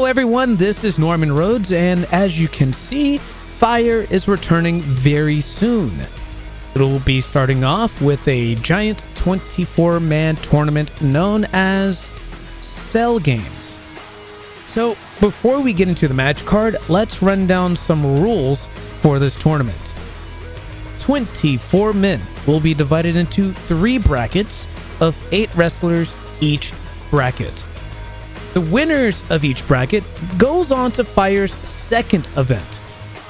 everyone, this is Norman Rhodes, and as you can see, Fire is returning very soon. It will be starting off with a giant 24-man tournament known as Cell Games. So before we get into the match card, let's run down some rules for this tournament. 24 men will be divided into 3 brackets of 8 wrestlers each bracket. The winners of each bracket goes on to Fire's second event,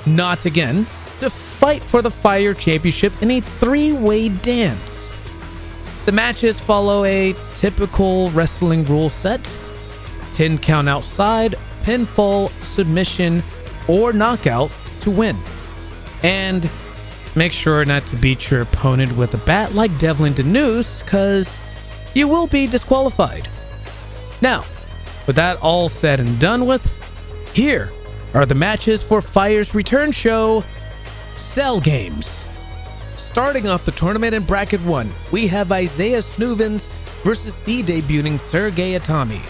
Not Again, to fight for the Fire Championship in a 3-way dance. The matches follow a typical wrestling rule set: 10 count outside, pinfall, submission, or knockout to win. And make sure not to beat your opponent with a bat like Devlin Danus, cause you will be disqualified. Now, with that all said and done with, here are the matches for Fire's return show, Cell Games. Starting off the tournament in Bracket 1, we have Isaiah Snoovens versus the debuting Sergey Atami.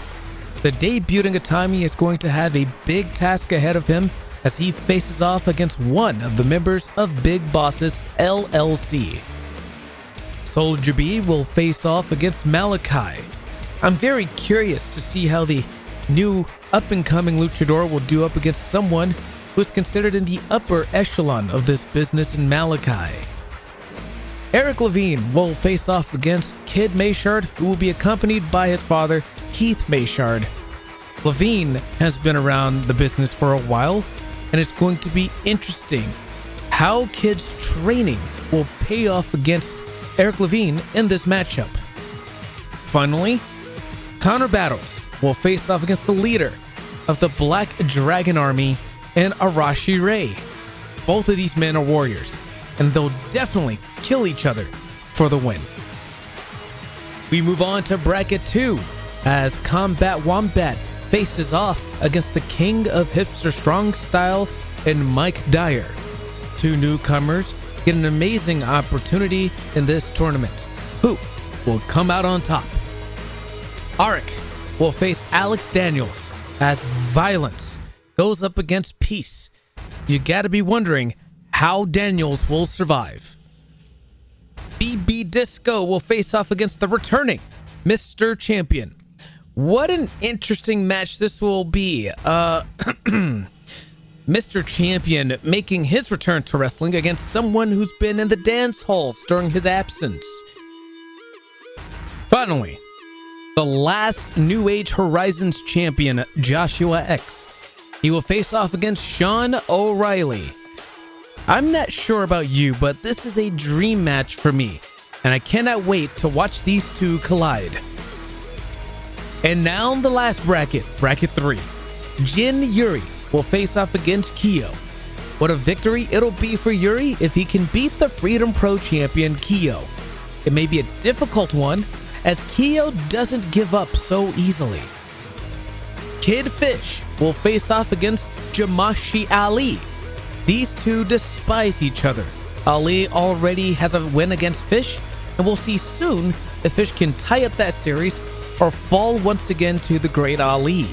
The debuting Atami is going to have a big task ahead of him as he faces off against one of the members of Big Bosses LLC. Soldier B will face off against Malachi. I'm very curious to see how the new up-and-coming luchador will do up against someone who's considered in the upper echelon of this business in Malachi. Eric Levine will face off against Kid Mayshard, who will be accompanied by his father, Keith Mayshard. Levine has been around the business for a while, and it's going to be interesting how Kid's training will pay off against Eric Levine in this matchup. Finally, Connor Battles will face off against the leader of the Black Dragon Army and Arashi Ray. Both of these men are warriors, and they'll definitely kill each other for the win. We move on to Bracket 2 as Combat Wombat faces off against the King of Hipster Strong Style and Mike Dyer. 2 newcomers get an amazing opportunity in this tournament. Who will come out on top? Arik will face Alex Daniels as Violence goes up against Peace. You gotta be wondering how Daniels will survive. BB Disco will face off against the returning Mr. Champion. What an interesting match this will be. Mr. Champion making his return to wrestling against someone who's been in the dance halls during his absence. Finally, the last New Age Horizons champion, Joshua X. He will face off against Sean O'Reilly. I'm not sure about you, but this is a dream match for me, and I cannot wait to watch these two collide. And now the last bracket, Bracket 3. Jin Yuri will face off against Kyo. What a victory it'll be for Yuri if he can beat the Freedom Pro champion Kyo. It may be a difficult one, as Kyo doesn't give up so easily. Kid Fish will face off against Jamashi Ali. These two despise each other. Ali already has a win against Fish, and we'll see soon if Fish can tie up that series or fall once again to the great Ali.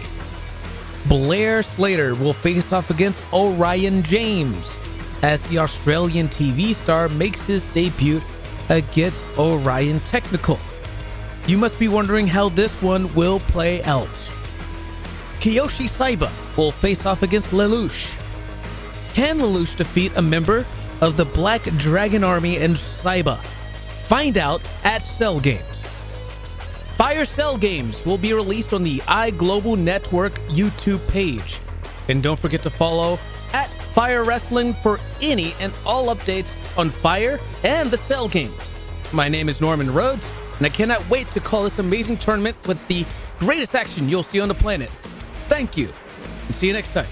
Blair Slater will face off against Orion James as the Australian TV star makes his debut against Orion Technical. You must be wondering how this one will play out. Kiyoshi Saiba will face off against Lelouch. Can Lelouch defeat a member of the Black Dragon Army and Saiba? Find out at Cell Games. Fire Cell Games will be released on the iGlobal Network YouTube page. And don't forget to follow at Fire Wrestling for any and all updates on Fire and the Cell Games. My name is Norman Rhodes, and I cannot wait to call this amazing tournament with the greatest action you'll see on the planet. Thank you, and see you next time.